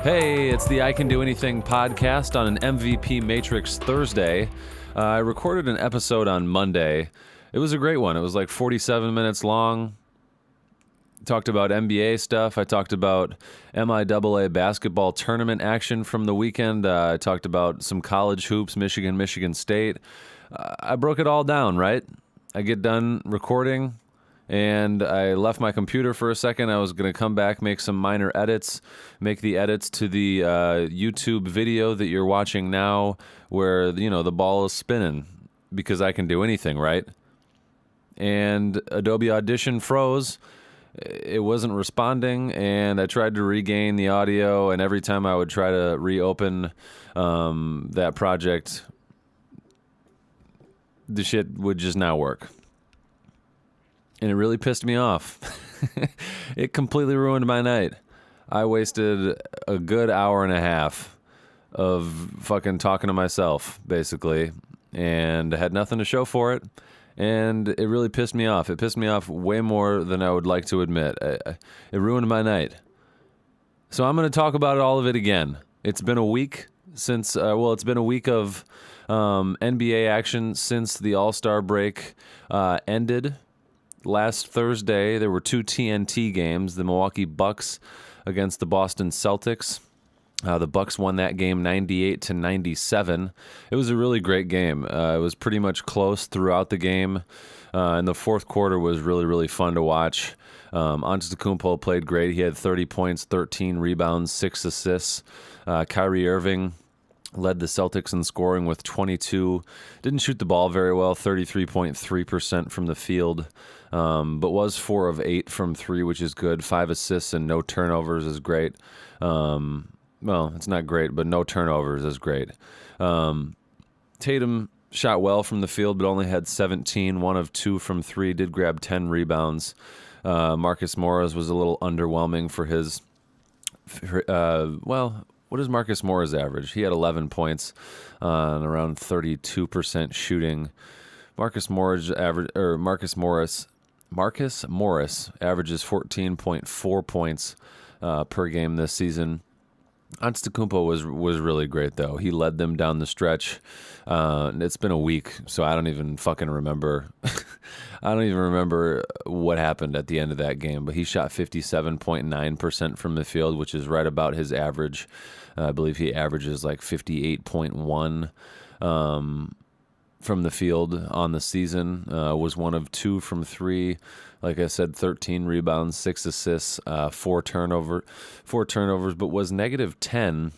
Hey, it's the I Can Do Anything podcast on an MVP Matrix Thursday. I recorded an episode on Monday. It was a great one. It was like 47 minutes long. Talked about NBA stuff. I talked about MIAA basketball tournament action from the weekend. I talked about some college hoops, Michigan State. I broke it all down, right? I get done recording, and I left my computer for a second. I was going to come back, make some minor edits, make the edits to the YouTube video that you're watching now where, the ball is spinning because I can do anything, right? And Adobe Audition froze. It wasn't responding, and I tried to regain the audio, and every time I would try to reopen that project, the shit would just not work. And it really pissed me off. It completely ruined my night. I wasted a good hour and a half of fucking talking to myself, basically, and I had nothing to show for it. And it really pissed me off. It pissed me off way more than I would like to admit. It ruined my night. So I'm going to talk about all of it again. It's been a week since, it's been a week of NBA action since the All-Star break ended. Last Thursday, there were two TNT games, the Milwaukee Bucks against the Boston Celtics. The Bucks won that game 98-97. It was a really great game. It was pretty much close throughout the game, and the fourth quarter was really, really fun to watch. Antetokounmpo played great. He had 30 points, 13 rebounds, 6 assists. Kyrie Irving led the Celtics in scoring with 22. Didn't shoot the ball very well, 33.3% from the field, but was 4 of 8 from 3, which is good. 5 assists and no turnovers is great. Well, it's not great, but no turnovers is great. Tatum shot well from the field, but only had 17, 1 of 2 from 3, did grab 10 rebounds. Marcus Morris was a little underwhelming for his, what is Marcus Morris average? He had 11 points on around 32% shooting. Marcus Morris averages 14.4 points per game this season. Antetokounmpo was really great, though. He led them down the stretch. It's been a week, so I don't even fucking remember. I don't even remember what happened at the end of that game, but he shot 57.9% from the field, which is right about his average. I believe he averages like 58.1 from the field on the season. Was 1 of 2 from 3. Like I said, 13 rebounds, 6 assists, 4 turnovers, but was negative 10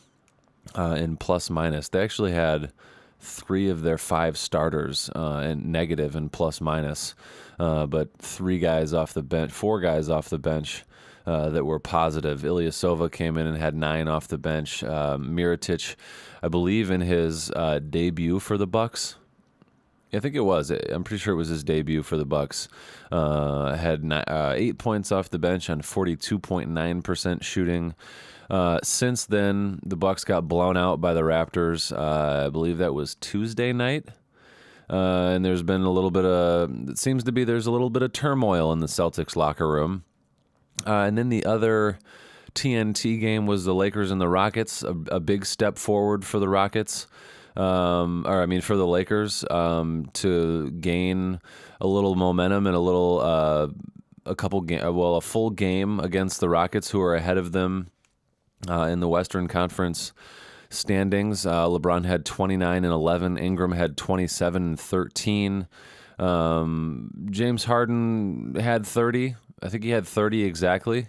in plus minus. They actually had 3 of their 5 starters and negative and plus minus, but 4 guys off the bench that were positive. Ilyasova came in and had 9 off the bench. Mirotic, I believe in his debut for the Bucks, I think it was. I'm pretty sure it was his debut for the Bucks. Had 8 points off the bench on 42.9% shooting. Since then, the Bucks got blown out by the Raptors. I believe that was Tuesday night. And there's been it seems to be there's a little bit of turmoil in the Celtics locker room. And then the other TNT game was the Lakers and the Rockets. A big step forward for the Rockets. For the Lakers, to gain a little momentum and a full game against the Rockets, who are ahead of them in the Western Conference standings. LeBron had 29 and 11. Ingram had 27 and 13. James Harden had 30. I think he had 30 exactly.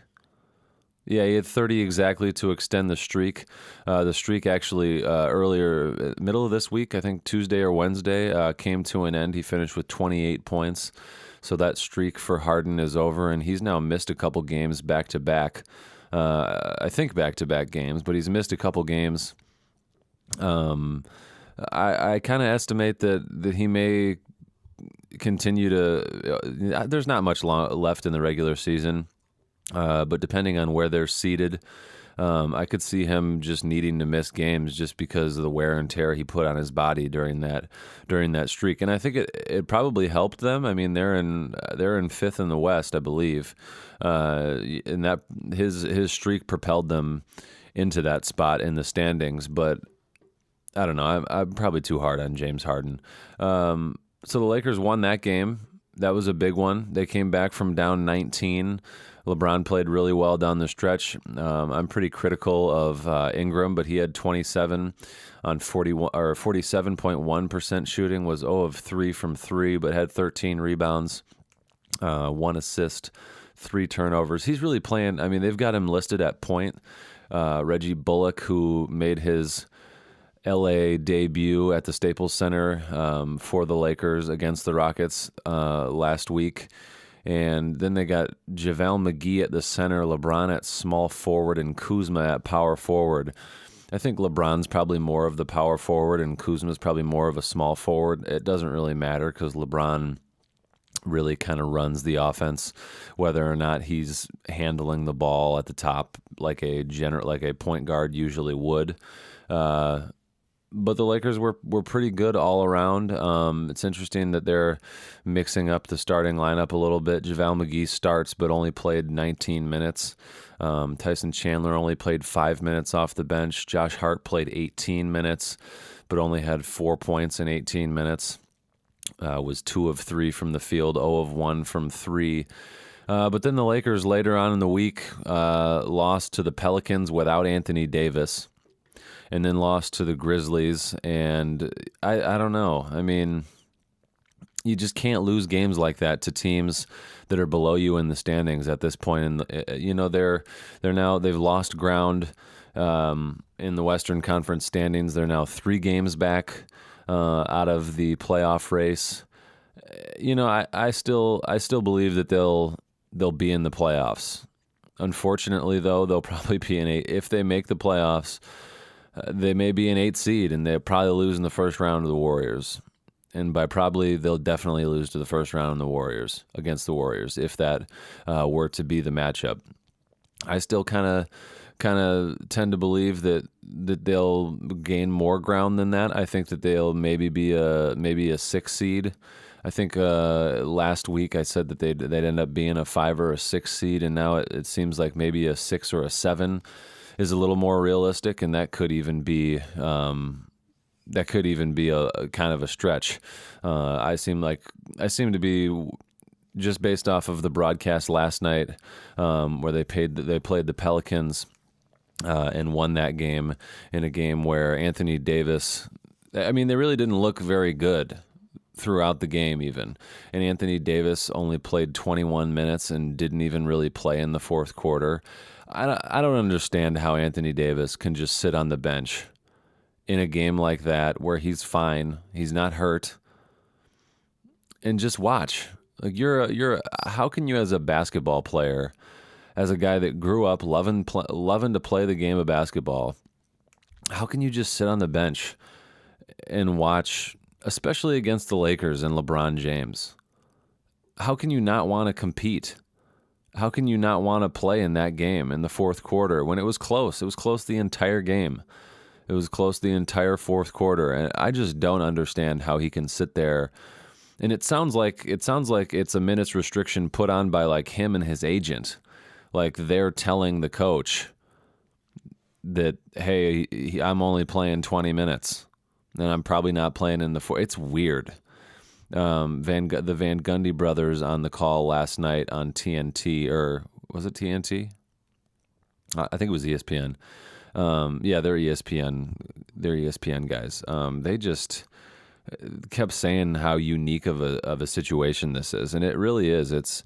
Yeah, he had 30 exactly to extend the streak. The streak actually earlier, middle of this week, I think Tuesday or Wednesday, came to an end. He finished with 28 points. So that streak for Harden is over, and he's now missed a couple games back-to-back. I think back-to-back games, but he's missed a couple games. I kind of estimate that he may continue to... there's not much left in the regular season. But depending on where they're seated, I could see him just needing to miss games just because of the wear and tear he put on his body during that streak. And I think it probably helped them. I mean, they're in fifth in the West, I believe, and that his streak propelled them into that spot in the standings. But I don't know. I'm probably too hard on James Harden. So the Lakers won that game. That was a big one. They came back from down 19. LeBron played really well down the stretch. I'm pretty critical of Ingram, but he had 27 on 41 or 47.1% shooting. Was 0 of 3 from 3, but had 13 rebounds, 1 assist, 3 turnovers. He's really playing. I mean, they've got him listed at point. Reggie Bullock, who made his LA debut at the Staples Center for the Lakers against the Rockets last week. And then they got JaVale McGee at the center, LeBron at small forward, and Kuzma at power forward. I think LeBron's probably more of the power forward, and Kuzma's probably more of a small forward. It doesn't really matter because LeBron really kind of runs the offense, whether or not he's handling the ball at the top like a point guard usually would. But the Lakers were pretty good all around. It's interesting that they're mixing up the starting lineup a little bit. JaVale McGee starts, but only played 19 minutes. Tyson Chandler only played 5 minutes off the bench. Josh Hart played 18 minutes, but only had 4 points in 18 minutes. Was 2 of 3 from the field, 0 of 1 from 3. But then the Lakers later on in the week lost to the Pelicans without Anthony Davis, and then lost to the Grizzlies. And I don't know. I mean, you just can't lose games like that to teams that are below you in the standings at this point. And you know, they've lost ground in the Western Conference standings. They're now 3 games back out of the playoff race. You know, I still believe that they'll be in the playoffs. Unfortunately, though, they'll probably be in if they make the playoffs. They may be an 8 seed, and they'll probably lose in the first round to the Warriors. And by probably, they'll definitely lose to the first round in the Warriors against the Warriors if that were to be the matchup. I still kind of tend to believe that they'll gain more ground than that. I think that they'll maybe be a 6 seed. I think last week I said that they'd end up being a 5 or a 6 seed, and now it seems like maybe a 6 or a 7 is a little more realistic, and that could even be a kind of a stretch. I seem to be, just based off of the broadcast last night, where they played the Pelicans and won that game in a game where Anthony Davis. I mean, they really didn't look very good throughout the game even. And Anthony Davis only played 21 minutes and didn't even really play in the fourth quarter. I don't understand how Anthony Davis can just sit on the bench in a game like that where he's fine, he's not hurt, and just watch. Like how can you, as a basketball player, as a guy that grew up loving to play the game of basketball, how can you just sit on the bench and watch, especially against the Lakers and LeBron James? How can you not want to compete? How can you not want to play in that game in the fourth quarter when it was close? It was close the entire game. It was close the entire fourth quarter, and I just don't understand how he can sit there. And it sounds like it's a minutes restriction put on by like him and his agent. Like they're telling the coach that, hey, I'm only playing 20 minutes, and I'm probably not playing in the fourth. It's weird. The Van Gundy brothers on the call last night on TNT, or was it TNT? I think it was ESPN. Yeah, they're ESPN. They're ESPN guys. They just kept saying how unique of a situation this is, and it really is.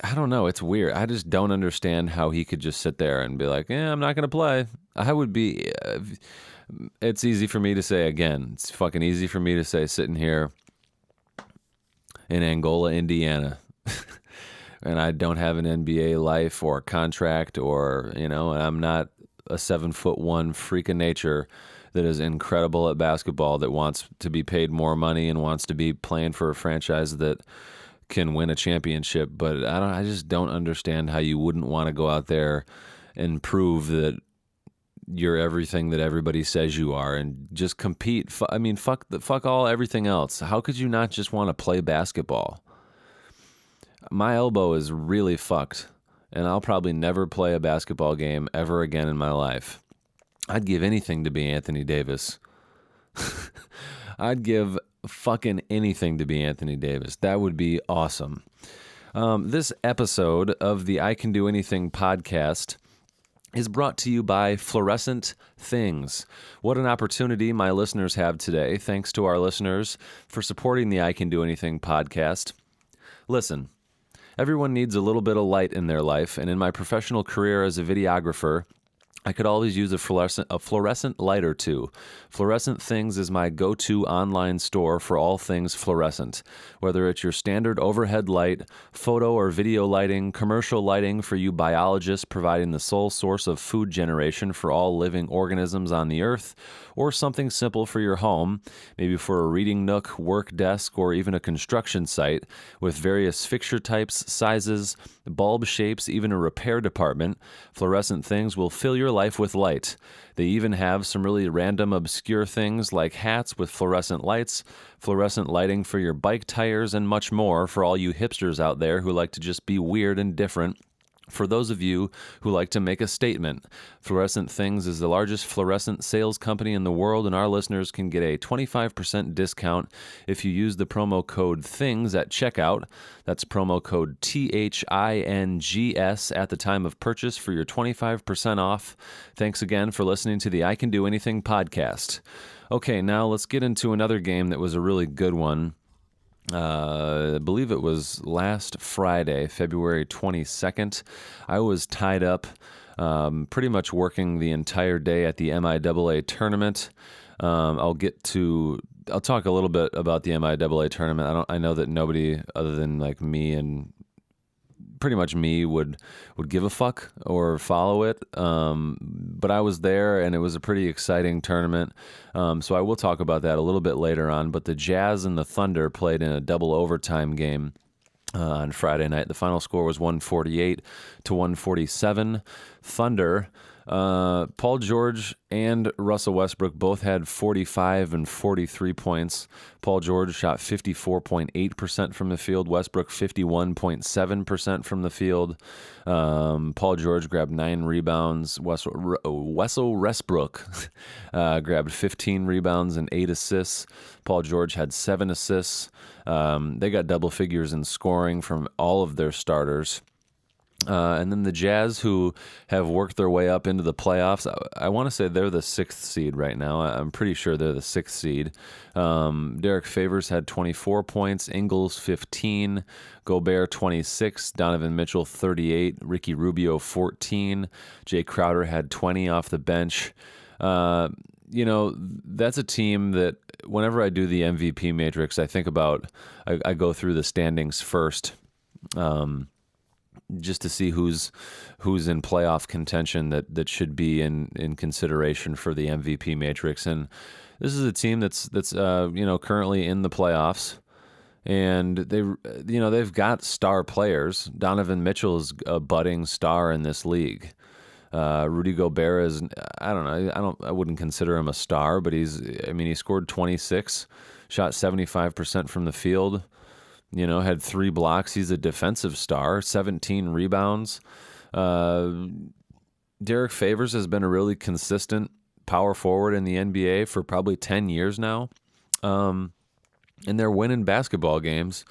I don't know. It's weird. I just don't understand how he could just sit there and be like, "Yeah, I'm not going to play." I would be. It's easy for me to say again. It's fucking easy for me to say sitting here in Angola, Indiana, and I don't have an NBA life or contract, or and I'm not a 7'1" freak of nature that is incredible at basketball, that wants to be paid more money and wants to be playing for a franchise that can win a championship. But I just don't understand how you wouldn't want to go out there and prove that you're everything that everybody says you are, and just compete. Fuck everything else. How could you not just want to play basketball? My elbow is really fucked, and I'll probably never play a basketball game ever again in my life. I'd give anything to be Anthony Davis. I'd give fucking anything to be Anthony Davis. That would be awesome. This episode of the I Can Do Anything podcast is brought to you by Fluorescent Things. What an opportunity my listeners have today. Thanks to our listeners for supporting the I Can Do Anything podcast. Listen, everyone needs a little bit of light in their life, and in my professional career as a videographer, I could always use a fluorescent light or two. Fluorescent Things is my go-to online store for all things fluorescent. Whether it's your standard overhead light, photo or video lighting, commercial lighting for you biologists providing the sole source of food generation for all living organisms on the earth, or something simple for your home, maybe for a reading nook, work desk, or even a construction site, with various fixture types, sizes, bulb shapes, even a repair department, Fluorescent Things will fill your life with light. They even have some really random, obscure things like hats with fluorescent lights, fluorescent lighting for your bike tires, and much more for all you hipsters out there who like to just be weird and different. For those of you who like to make a statement, Fluorescent Things is the largest fluorescent sales company in the world, and our listeners can get a 25% discount if you use the promo code THINGS at checkout. That's promo code THINGS at the time of purchase for your 25% off. Thanks again for listening to the I Can Do Anything podcast. Okay, now let's get into another game that was a really good one. I believe it was last Friday, February 22nd. I was tied up pretty much working the entire day at the MIAA tournament. I'll talk a little bit about the MIAA tournament. I know that nobody other than like me and pretty much me would give a fuck or follow it. But I was there, and it was a pretty exciting tournament. So I will talk about that a little bit later on. But the Jazz and the Thunder played in a double overtime game on Friday night. The final score was 148-147. Thunder. Paul George and Russell Westbrook both had 45 and 43 points. Paul George shot 54.8% from the field. Westbrook 51.7% from the field. Paul George grabbed 9 rebounds. Wessel Westbrook grabbed 15 rebounds and 8 assists. Paul George had 7 assists. They got double figures in scoring from all of their starters. And then the Jazz, who have worked their way up into the playoffs, I want to say they're the 6th seed right now. I'm pretty sure they're the 6th seed. Derek Favors had 24 points, Ingles 15, Gobert 26, Donovan Mitchell 38, Ricky Rubio 14, Jay Crowder had 20 off the bench. That's a team that whenever I do the MVP matrix, I think about, I go through the standings first. Just to see who's in playoff contention that should be in consideration for the MVP matrix. And this is a team that's currently in the playoffs, and they've got star players. Donovan Mitchell is a budding star in this league. Rudy Gobert is, I wouldn't consider him a star, but he scored 26, shot 75% from the field. Had 3 blocks. He's a defensive star, 17 rebounds. Derek Favors has been a really consistent power forward in the NBA for probably 10 years now. And they're winning basketball games,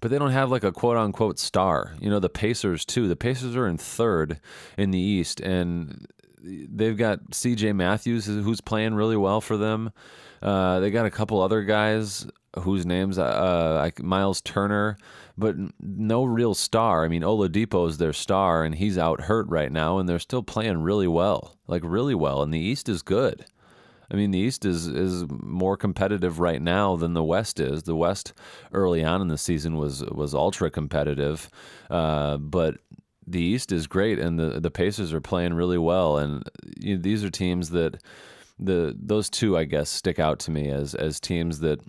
but they don't have like a quote-unquote star. The Pacers, too. The Pacers are in 3rd in the East, and they've got C.J. Matthews, who's playing really well for them. They got a couple other guys whose names, Miles Turner, but no real star. Oladipo is their star, and he's out hurt right now, and they're still playing really well, and the East is good. The East is more competitive right now than the West is. The West early on in the season was ultra competitive, but the East is great, and the Pacers are playing really well, and these are teams that those two, I guess, stick out to me as teams that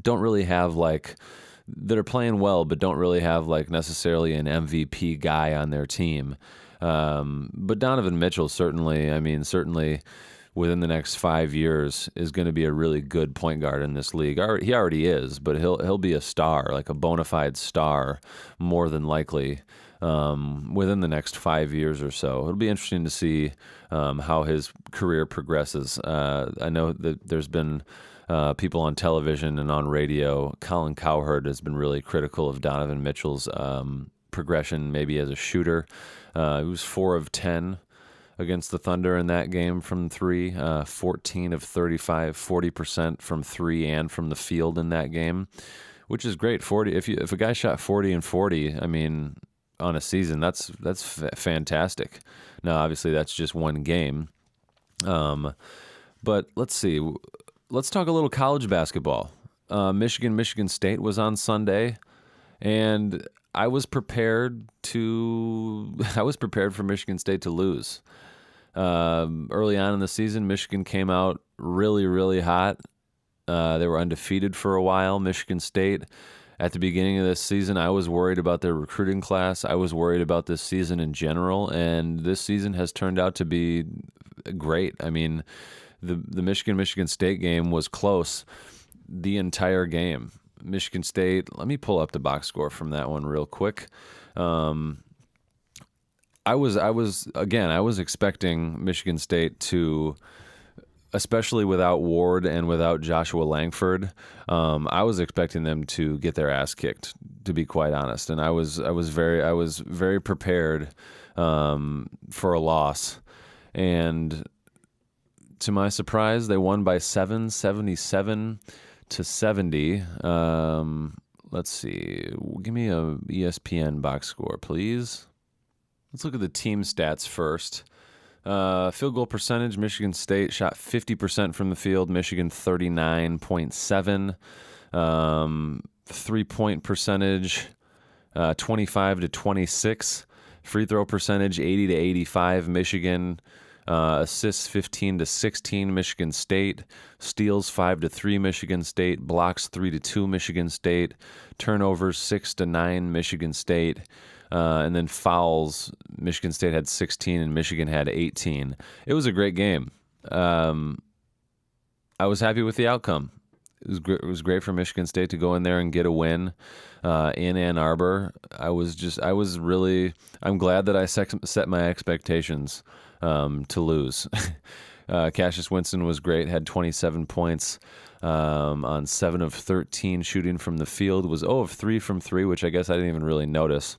don't really have that are playing well, but don't really have necessarily an MVP guy on their team. But Donovan Mitchell certainly within the next 5 years is going to be a really good point guard in this league. He already is, but he'll be a star, like a bona fide star, more than likely. within the next 5 years or so. It'll be interesting to see how his career progresses. I know that there's been people on television and on radio. Colin Cowherd has been really critical of Donovan Mitchell's progression, maybe as a shooter. He was 4 of 10 against the Thunder in that game from three, 14 of 35, 40% from three and from the field in that game, which is great. 40. If a guy shot 40 and 40, I mean, on a season, that's fantastic. Now, obviously, that's just one game. But let's see. Let's talk a little college basketball. Michigan State was on Sunday, and I was prepared for Michigan State to lose. Early on in the season, Michigan came out really, really hot. They were undefeated for a while. Michigan State, at the beginning of this season, I was worried about their recruiting class. I was worried about this season in general, and this season has turned out to be great. I mean, the Michigan State game was close the entire game. Michigan State, let me pull up the box score from that one real quick. I was expecting Michigan State to, especially without Ward and without Joshua Langford, I was expecting them to get their ass kicked, to be quite honest. And I was very prepared for a loss. And to my surprise, they won by 77 to 70. Let's see. Give me a ESPN box score, please. Let's look at the team stats first. Field goal percentage, Michigan State shot 50% from the field, Michigan 39.7. 3-point percentage, 25 to 26. Free throw percentage, 80 to 85, Michigan. Assists 15 to 16, Michigan State. Steals 5 to 3, Michigan State. Blocks 3 to 2, Michigan State. Turnovers 6 to 9, Michigan State. And then fouls, Michigan State had 16 and Michigan had 18. It was a great game. I was happy with the outcome. It was great for Michigan State to go in there and get a win in Ann Arbor. I'm glad that I set my expectations to lose. Cassius Winston was great, had 27 points on 7 of 13 shooting from the field, was 0 of 3 from 3, which I guess I didn't even really notice.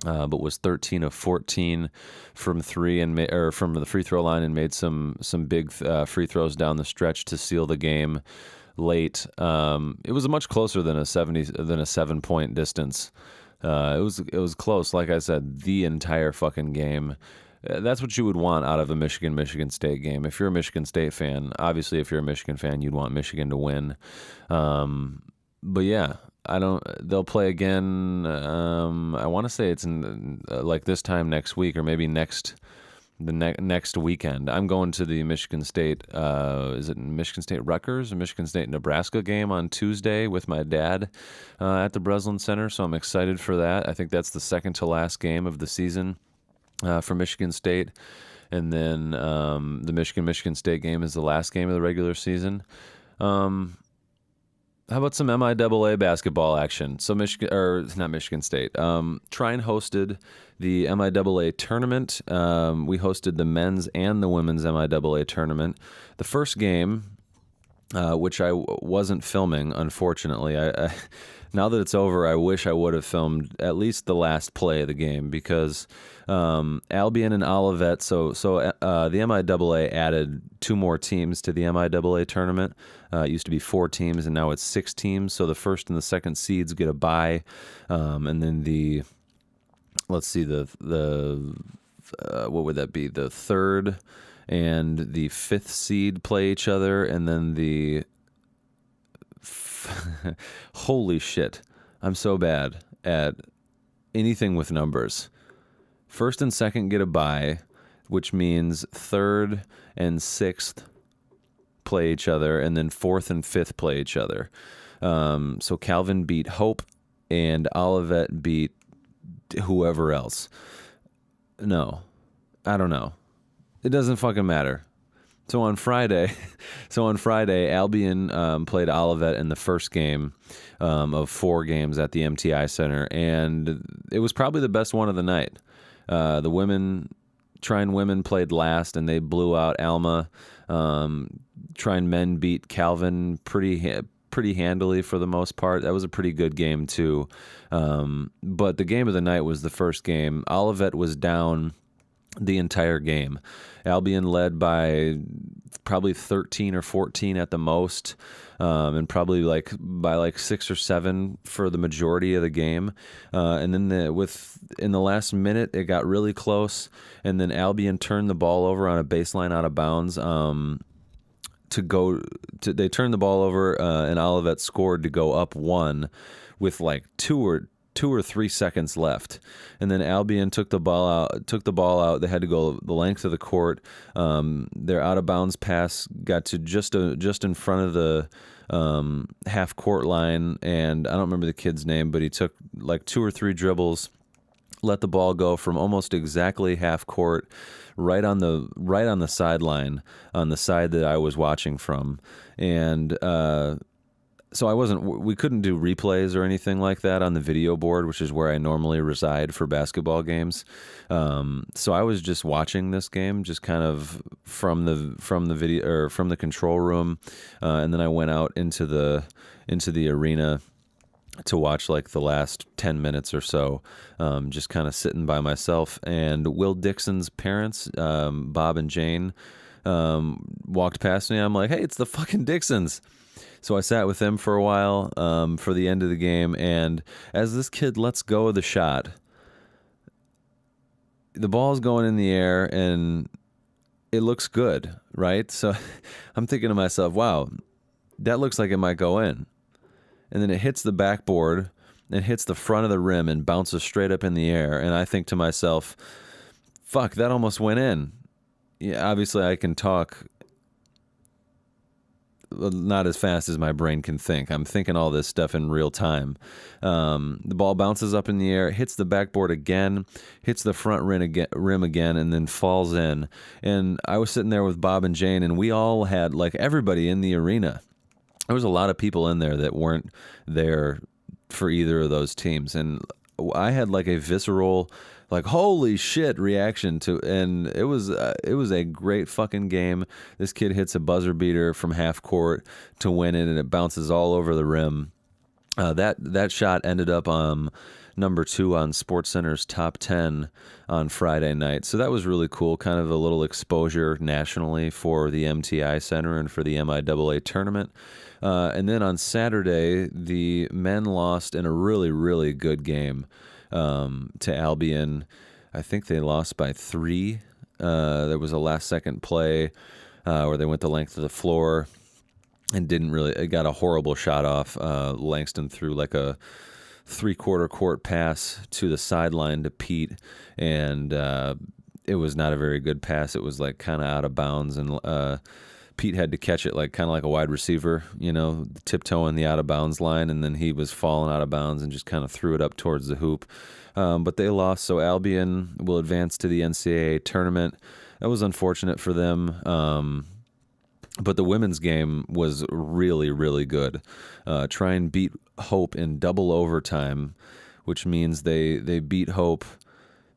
But was 13 of 14 from 3 or from the free throw line, and made some big free throws down the stretch to seal the game late. It was much closer than a 7-point distance. It was close, like I said, the entire fucking game. That's what you would want out of a Michigan State game. If you're a Michigan State fan, obviously, if you're a Michigan fan, you'd want Michigan to win. But yeah. They'll play again. I want to say it's in like this time next week, or maybe next weekend. I'm going to the Michigan State. Is it Michigan State Rutgers or Michigan State Nebraska game on Tuesday with my dad at the Breslin Center? So I'm excited for that. I think that's the second to last game of the season for Michigan State, and then the Michigan State game is the last game of the regular season. How about some MIAA basketball action? So not Michigan State. Trine hosted the MIAA tournament. We hosted the men's and the women's MIAA tournament. The first game, which I wasn't filming, unfortunately. I now that it's over, I wish I would have filmed at least the last play of the game, because Albion and Olivet. So the MIAA added 2 more teams to the MIAA tournament. It used to be 4 teams, and now it's 6 teams. So the first and the second seeds get a bye, and then what would that be? The third and the 5th seed play each other, and then the holy shit, I'm so bad at anything with numbers. First and second get a bye, which means 3rd and 6th play each other, and then 4th and 5th play each other. So Calvin beat Hope, and Olivet beat whoever else. No, I don't know. It doesn't fucking matter. So on Friday, Albion played Olivet in the first game of 4 games at the MTI Center, and it was probably the best one of the night. Trine women played last, and they blew out Alma. Trine men beat Calvin pretty handily for the most part. That was a pretty good game too. But the game of the night was the first game. Olivet was down the entire game. Albion led by probably 13 or 14 at the most, and probably by 6 or 7 for the majority of the game. And then in the last minute, it got really close, and then Albion turned the ball over on a baseline out of bounds. They turned the ball over, and Olivet scored to go up 1 with like 2 or 3 seconds left, and then Albion took the ball out. They had to go the length of the court. Their out of bounds pass got to just in front of the half court line, and I don't remember the kid's name, but he took like 2 or 3 dribbles, let the ball go from almost exactly half court, right on the sideline, on the side that I was watching from, and so we couldn't do replays or anything like that on the video board, which is where I normally reside for basketball games. So I was just watching this game, just kind of from the video or from the control room, and then I went out into the arena to watch like the last 10 minutes or so, just kind of sitting by myself. And Will Dixon's parents, Bob and Jane, walked past me. I'm like, hey, it's the fucking Dixons. So I sat with them for a while for the end of the game, and as this kid lets go of the shot, the ball's going in the air, and it looks good, right? So I'm thinking to myself, wow, that looks like it might go in. And then it hits the backboard and hits the front of the rim and bounces straight up in the air, and I think to myself, fuck, that almost went in. Yeah, obviously I can talk not as fast as my brain can think. I'm thinking all this stuff in real time. The ball bounces up in the air, hits the backboard again, hits the front rim again, and then falls in. And I was sitting there with Bob and Jane, and we all had, like, everybody in the arena. There was a lot of people in there that weren't there for either of those teams. And I had like a visceral, like, holy shit reaction to, and it was a great fucking game. This kid hits a buzzer beater from half court to win it, and it bounces all over the rim. That shot ended up number 2 on SportsCenter's top 10 on Friday night. So that was really cool, kind of a little exposure nationally for the MTI Center and for the MIAA tournament. And then on Saturday, the men lost in a really, really good game to Albion. I think they lost by 3. There was a last-second play where they went the length of the floor and it got a horrible shot off. Langston threw like a 3/4 court pass to the sideline to Pete, and it was not a very good pass. It was like kind of out of bounds, and Pete had to catch it like kind of like a wide receiver, tiptoeing the out of bounds line, and then he was falling out of bounds and just kind of threw it up towards the hoop. But they lost, so Albion will advance to the NCAA tournament. That was unfortunate for them. But the women's game was really, really good. Trine beat Hope in double overtime, which means they beat Hope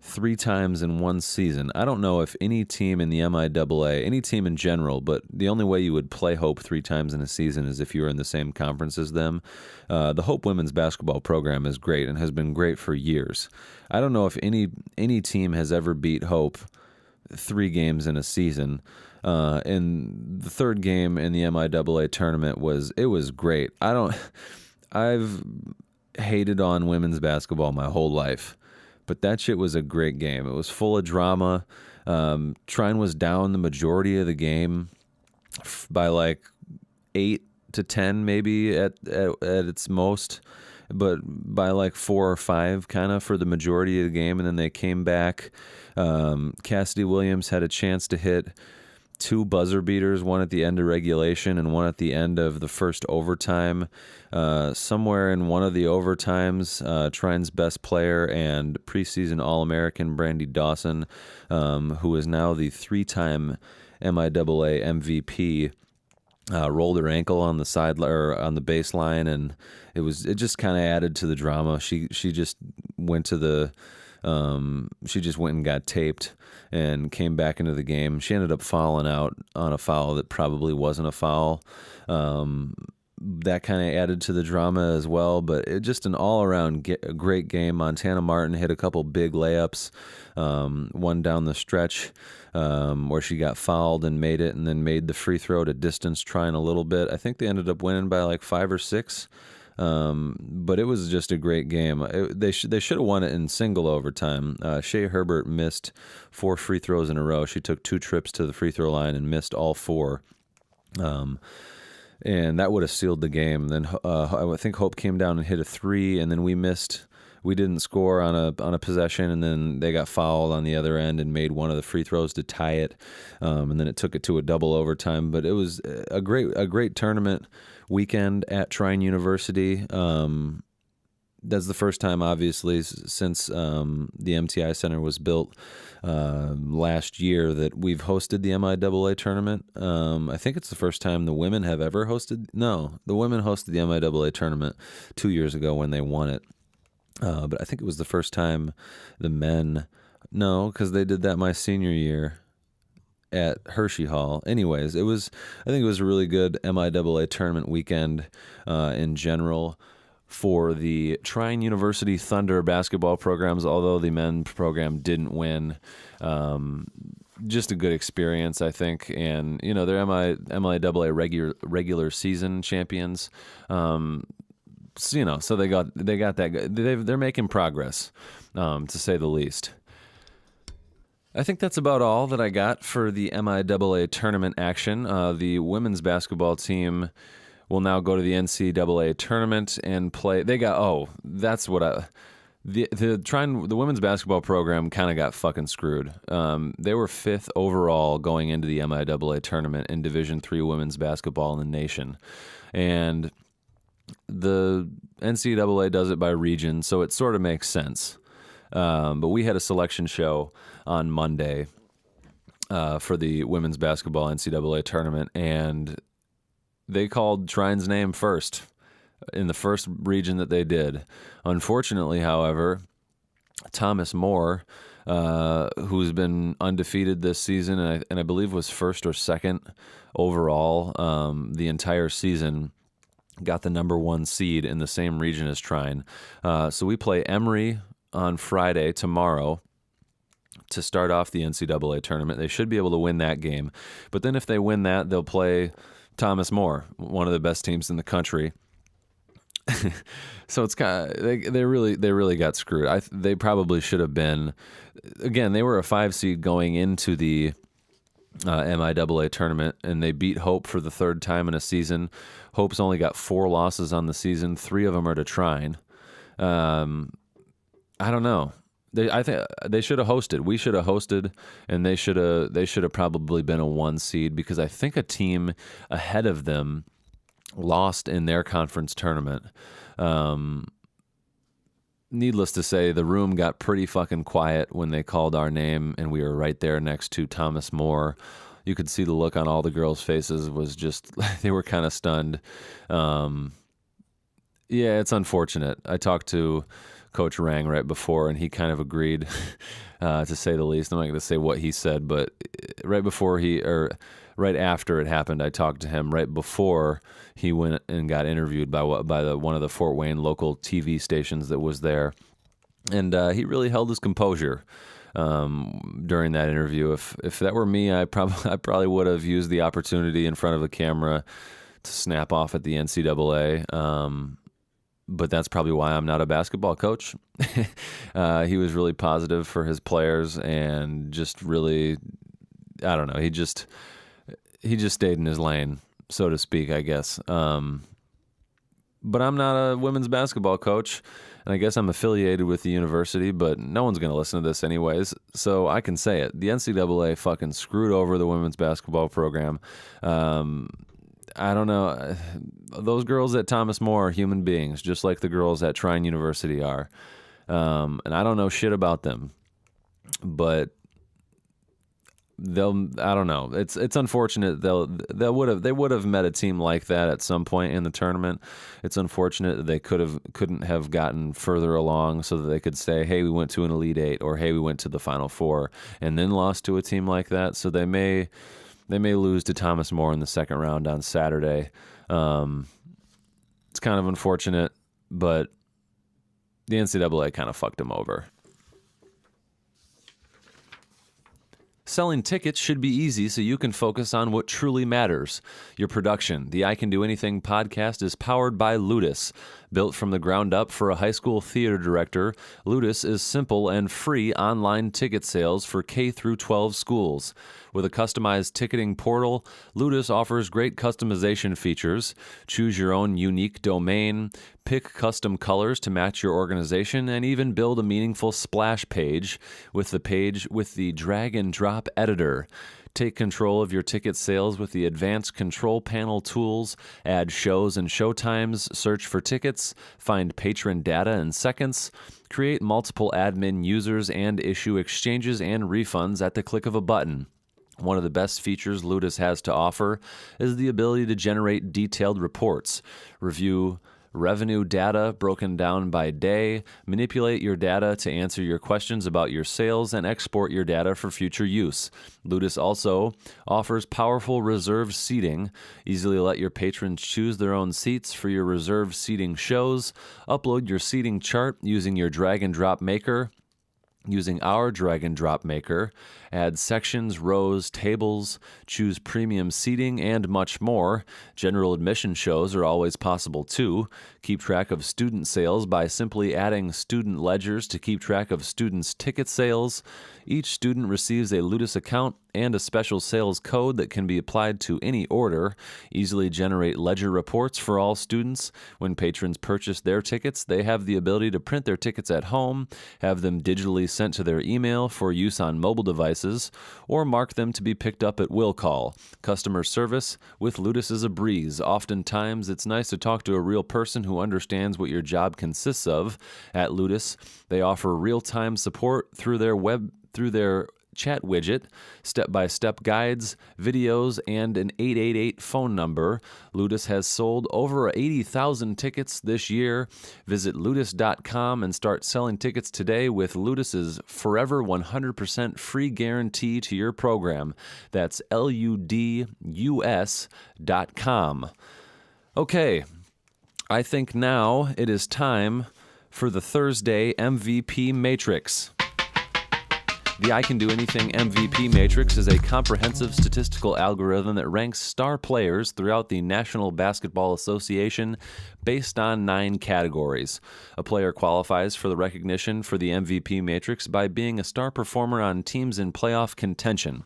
3 times in one season. I don't know if any team in the MIAA, any team in general, but the only way you would play Hope 3 times in a season is if you were in the same conference as them. The Hope women's basketball program is great and has been great for years. I don't know if any team has ever beat Hope 3 games in a season. And the 3rd game in the MIAA tournament was great. I've hated on women's basketball my whole life, but that shit was a great game. It was full of drama. Trine was down the majority of the game by like 8-10 maybe at its most, but by like 4 or 5 kind of for the majority of the game, and then they came back. Cassidy Williams had a chance to hit 2 buzzer beaters, one at the end of regulation and one at the end of the first overtime. Somewhere in one of the overtimes, Trine's best player and preseason All-American Brandy Dawson, who is now the 3-time MIAA MVP rolled her ankle on the side or on the baseline, and it just kind of added to the drama. She just went to the she just went and got taped and came back into the game. She ended up fouling out on a foul that probably wasn't a foul. That kind of added to the drama as well, but it just an all-around great game. Montana Martin hit a couple big layups, one down the stretch where she got fouled and made it, and then made the free throw to distance Trine a little bit. I think they ended up winning by like 5 or 6, but it was just a great game. They should have won it in single overtime. Shea Herbert missed 4 free throws in a row. She took 2 trips to the free throw line and missed all 4. And that would have sealed the game. Then I think Hope came down and hit a 3, and then we didn't score on a possession, and then they got fouled on the other end and made one of the free throws to tie it, and then it took it to a double overtime. But it was a great tournament weekend at Trine University. That's the first time, obviously, since the MTI Center was built last year that we've hosted the MIAA tournament. I think it's the first time the women have ever hosted. No, the women hosted the MIAA tournament 2 years ago when they won it. But I think it was the first time the men. No, because they did that my senior year at Hershey Hall. Anyways, I think it was a really good MIAA tournament weekend in general for the Trine University Thunder basketball programs, although the men's program didn't win. Just a good experience, I think. And, they're MIAA regular season champions. So they got that. They're making progress, to say the least. I think that's about all that I got for the MIAA tournament action. The women's basketball team will now go to the NCAA tournament and play. The women's basketball program kind of got fucking screwed. They were 5th overall going into the MIAA tournament in Division III women's basketball in the nation, and the NCAA does it by region, so it sort of makes sense. But we had a selection show on Monday for the women's basketball NCAA tournament, and they called Trine's name first in the first region that they did. Unfortunately, however, Thomas More, who's been undefeated this season and I believe was 1st or 2nd overall the entire season, got the number 1 seed in the same region as Trine. So we play Emory on Friday, tomorrow, to start off the NCAA tournament. They should be able to win that game. But then if they win that, they'll play Thomas More, one of the best teams in the country. So it's kind of they really got screwed. They probably should have been. Again, they were a 5 seed going into the MIAA tournament, and they beat Hope for the 3rd time in a season. Hope's only got 4 losses on the season. 3 of them are to Trine. I don't know. I think they should have hosted. We should have hosted, and they should have probably been a 1 seed, because I think a team ahead of them lost in their conference tournament. Needless to say, the room got pretty fucking quiet when they called our name, and we were right there next to Thomas More. You could see the look on all the girls' faces was just, they were kind of stunned. Yeah, it's unfortunate. I talked to Coach Rang right before, and he kind of agreed, to say the least. I'm not going to say what he said, but right after it happened, I talked to him right before he went and got interviewed by one of the Fort Wayne local TV stations that was there, and he really held his composure during that interview. If that were me, I probably would have used the opportunity in front of a camera to snap off at the NCAA. But that's probably why I'm not a basketball coach. He was really positive for his players, and just really, I don't know. He just stayed in his lane, so to speak, I guess. But I'm not a women's basketball coach, and I guess I'm affiliated with the university, but no one's going to listen to this anyways, so I can say it. The NCAA fucking screwed over the women's basketball program. I don't know. Those girls at Thomas More are human beings, just like the girls at Trine University are. And I don't know shit about them, but I don't know. It's unfortunate they would have met a team like that at some point in the tournament. It's unfortunate that they couldn't have gotten further along so that they could say, hey, we went to an Elite Eight, or hey, we went to the Final Four, and then lost to a team like that. So they may lose to Thomas More in the second round on Saturday. It's kind of unfortunate, but the NCAA kind of fucked them over. Selling tickets should be easy so you can focus on what truly matters, your production. The I Can Do Anything podcast is powered by Ludus. Built from the ground up for a high school theater director, Ludus is simple and free online ticket sales for K through 12 schools. With a customized ticketing portal, Ludus offers great customization features. Choose your own unique domain, pick custom colors to match your organization, and even build a meaningful splash page with the drag and drop editor. Take control of your ticket sales with the advanced control panel tools. Add shows and showtimes, search for tickets, find patron data in seconds, create multiple admin users, and issue exchanges and refunds at the click of a button. One of the best features Ludus has to offer is the ability to generate detailed reports, review revenue data broken down by day, manipulate your data to answer your questions about your sales, and export your data for future use. Ludus also offers powerful reserved seating. Easily let your patrons choose their own seats for your reserved seating shows. Upload your seating chart using your drag and drop maker. Using our drag and drop maker, add sections, rows, tables, choose premium seating, and much more. General admission shows are always possible too. Keep track of student sales by simply adding student ledgers to keep track of students' ticket sales. Each student receives a Ludus account and a special sales code that can be applied to any order. Easily generate ledger reports for all students. When patrons purchase their tickets, they have the ability to print their tickets at home, have them digitally sent to their email for use on mobile devices, or mark them to be picked up at will call. Customer service with Ludus is a breeze. Oftentimes, it's nice to talk to a real person who understands what your job consists of. At Ludus, they offer real-time support through their chat widget, step-by-step guides, videos, and an 888 phone number. Ludus has sold over 80,000 tickets this year. Visit ludus.com and start selling tickets today with Ludus's forever 100% free guarantee to your program. That's ludus.com. Okay, I think now it is time for the Thursday MVP Matrix. The I Can Do Anything MVP Matrix is a comprehensive statistical algorithm that ranks star players throughout the National Basketball Association based on 9 categories. A player qualifies for the recognition for the MVP Matrix by being a star performer on teams in playoff contention.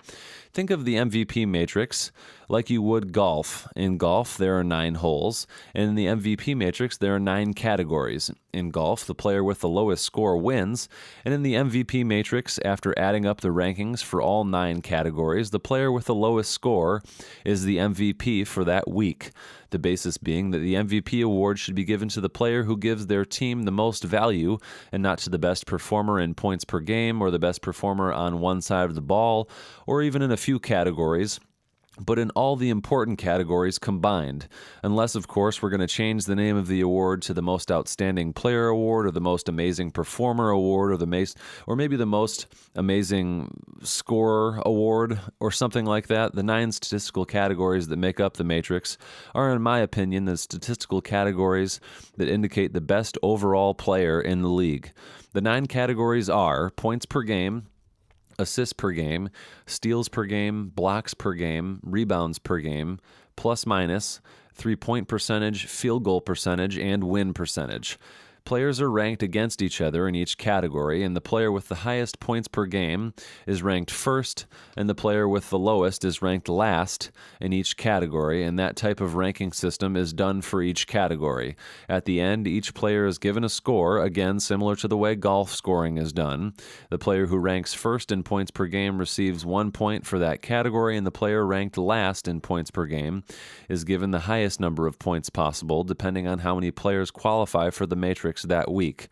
Think of the MVP matrix like you would golf. In golf, there are 9 holes, and in the MVP matrix, there are 9 categories. In golf, the player with the lowest score wins, and in the MVP matrix, after adding up the rankings for all 9 categories, the player with the lowest score is the MVP for that week. The basis being that the MVP award should be given to the player who gives their team the most value and not to the best performer in points per game or the best performer on one side of the ball or even in a few categories, but in all the important categories combined. Unless, of course, we're going to change the name of the award to the Most Outstanding Player Award or the Most Amazing Performer Award or maybe the Most Amazing Scorer Award or something like that. The 9 statistical categories that make up the matrix are, in my opinion, the statistical categories that indicate the best overall player in the league. The 9 categories are points per game, assists per game, steals per game, blocks per game, rebounds per game, plus minus, 3-point percentage, field goal percentage, and win percentage. Players are ranked against each other in each category, and the player with the highest points per game is ranked first, and the player with the lowest is ranked last in each category, and that type of ranking system is done for each category. At the end, each player is given a score, again similar to the way golf scoring is done. The player who ranks first in points per game receives 1 point for that category, and the player ranked last in points per game is given the highest number of points possible, depending on how many players qualify for the matrix matrix that week.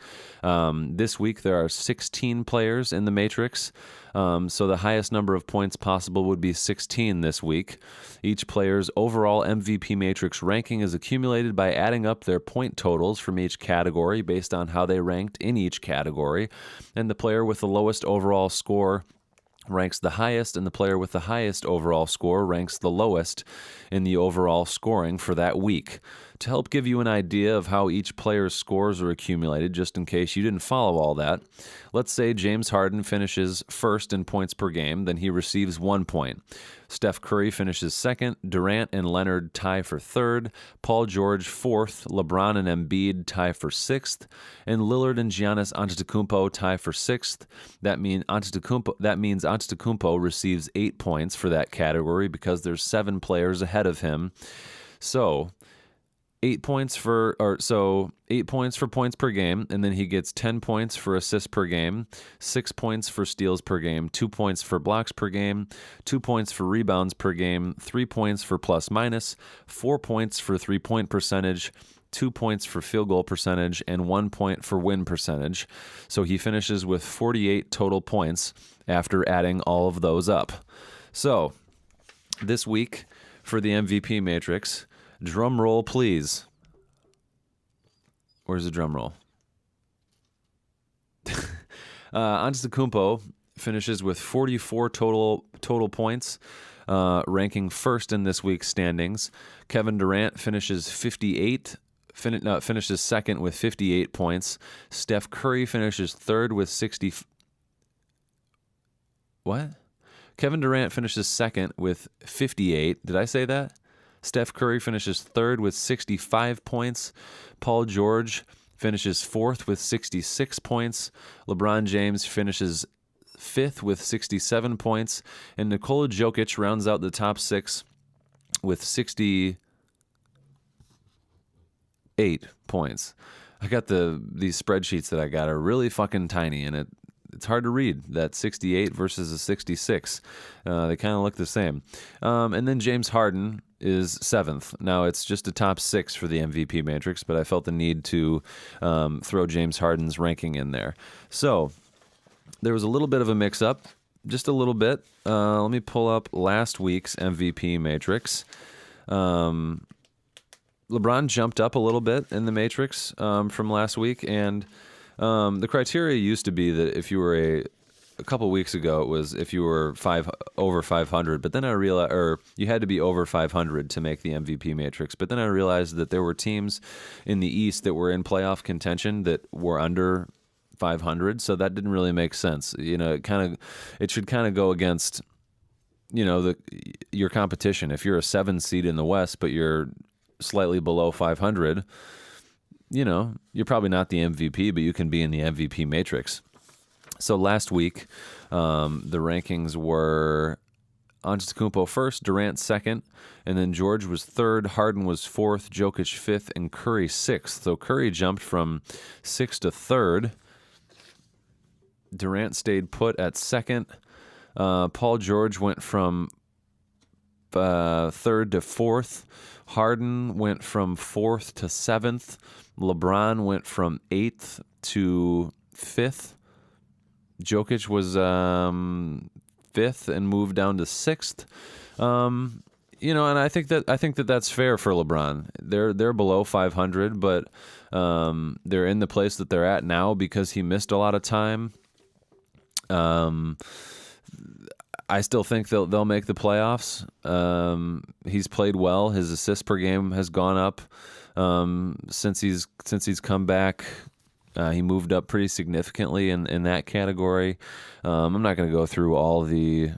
This week there are 16 players in the matrix, so the highest number of points possible would be 16 this week. Each player's overall MVP matrix ranking is accumulated by adding up their point totals from each category based on how they ranked in each category, and the player with the lowest overall score ranks the highest, and the player with the highest overall score ranks the lowest in the overall scoring for that week. To help give you an idea of how each player's scores are accumulated, just in case you didn't follow all that, let's say James Harden finishes first in points per game, then he receives 1 point. Steph Curry finishes second, Durant and Leonard tie for third, Paul George fourth, LeBron and Embiid tie for sixth, and Lillard and Giannis Antetokounmpo tie for sixth. That means Antetokounmpo receives 8 points for that category because there's 7 players ahead of him. So 8 points for points per game, and then he gets 10 points for assists per game, 6 points for steals per game, 2 points for blocks per game, 2 points for rebounds per game, 3 points for plus minus, 4 points for 3-point percentage, 2 points for field goal percentage, and 1 point for win percentage. So he finishes with 48 total points after adding all of those up. So this week for the MVP matrix, drum roll, please. Where's the drum roll? Antetokounmpo finishes with 44 total points, ranking first in this week's standings. Kevin Durant finishes finishes second with 58 points. Steph Curry finishes third with 60. What? Kevin Durant finishes second with 58. Did I say that? Steph Curry finishes third with 65 points. Paul George finishes fourth with 66 points. LeBron James finishes fifth with 67 points. And Nikola Jokic rounds out the top 6 with 68 points. I got these spreadsheets that I got are really fucking tiny, and it's hard to read, that 68 versus a 66. They kind of look the same. And then James Harden is 7th. Now, it's just a top 6 for the MVP matrix, but I felt the need to throw James Harden's ranking in there. So there was a little bit of a mix-up, just a little bit. Let me pull up last week's MVP matrix. LeBron jumped up a little bit in the matrix from last week, and the criteria used to be that if you were a couple weeks ago, it was if you were over 500, but then I realized, or you had to be over 500 to make the MVP matrix. But then I realized that there were teams in the East that were in playoff contention that were under 500, so that didn't really make sense. You know, it should kind of go against, you know, your competition. If you're a 7 seed in the West, but you're slightly below 500, you know, you're probably not the MVP, but you can be in the MVP matrix. So last week, the rankings were Antetokounmpo first, Durant second, and then George was third, Harden was fourth, Jokic fifth, and Curry sixth. So Curry jumped from 6th to 3rd. Durant stayed put at second. Paul George went from 3rd to 4th. Harden went from 4th to 7th. LeBron went from 8th to 5th. Jokic was 5th and moved down to 6th. You know, and I think that that's fair for LeBron. They're below 500, but they're in the place that they're at now because he missed a lot of time. I still think they'll make the playoffs. He's played well. His assists per game has gone up since he's come back. He moved up pretty significantly in that category. I'm not going to go through all the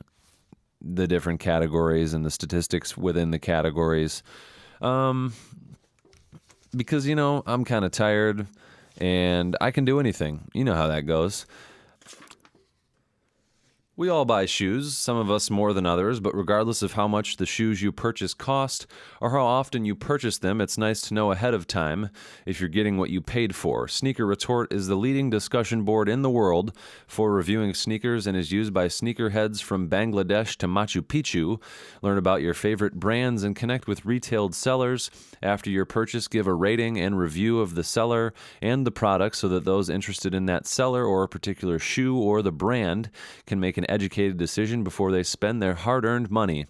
different categories and the statistics within the categories, because, you know, I'm kind of tired and I can do anything. You know how that goes. We all buy shoes, some of us more than others, but regardless of how much the shoes you purchase cost or how often you purchase them, it's nice to know ahead of time if you're getting what you paid for. Sneaker Retort is the leading discussion board in the world for reviewing sneakers and is used by sneakerheads from Bangladesh to Machu Picchu. Learn about your favorite brands and connect with retail sellers. After your purchase, give a rating and review of the seller and the product so that those interested in that seller or a particular shoe or the brand can make an educated decision before they spend their hard-earned money.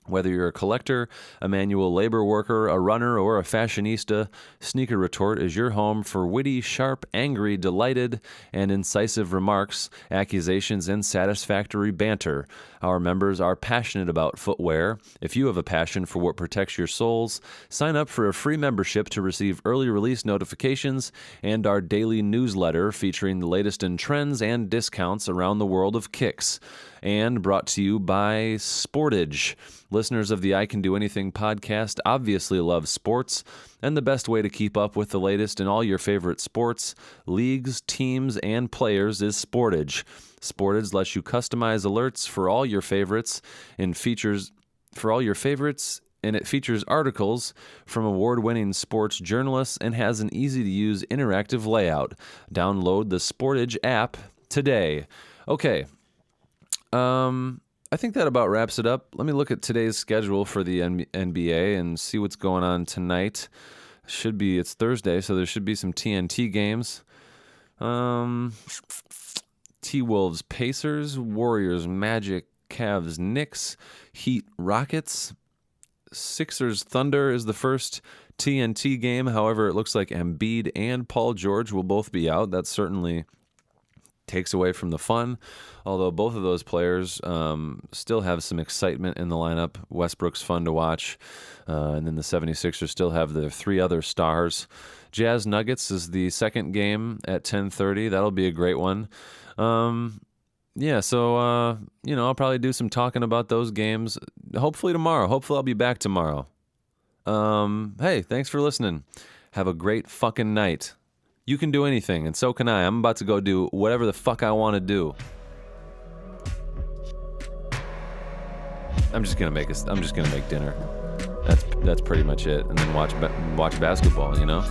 Whether you're a collector, a manual labor worker, a runner, or a fashionista, Sneaker Retort is your home for witty, sharp, angry, delighted, and incisive remarks, accusations, and satisfactory banter. Our members are passionate about footwear. If you have a passion for what protects your soles, sign up for a free membership to receive early release notifications and our daily newsletter featuring the latest in trends and discounts around the world of kicks. And brought to you by Sportage. Listeners of the I Can Do Anything podcast obviously love sports, and the best way to keep up with the latest in all your favorite sports, leagues, teams, and players is Sportage. Sportage lets you customize alerts for all your favorites and it features articles from award-winning sports journalists and has an easy-to-use interactive layout. Download the Sportage app today. Okay. I think that about wraps it up. Let me look at today's schedule for the NBA and see what's going on tonight. It's Thursday, so there should be some TNT games. T-Wolves, Pacers, Warriors, Magic, Cavs, Knicks, Heat, Rockets. Sixers, Thunder is the first TNT game. However, it looks like Embiid and Paul George will both be out. That certainly takes away from the fun, although both of those players still have some excitement in the lineup. Westbrook's fun to watch, and then the 76ers still have their three other stars. Jazz Nuggets is the second game at 10:30. That'll be a great one. I'll probably do some talking about those games, hopefully tomorrow. Hopefully I'll be back tomorrow. Hey, thanks for listening. Have a great fucking night. You can do anything, and so can I. I'm about to go do whatever the fuck I want to do. I'm just gonna make dinner. That's pretty much it, and then watch basketball. You know.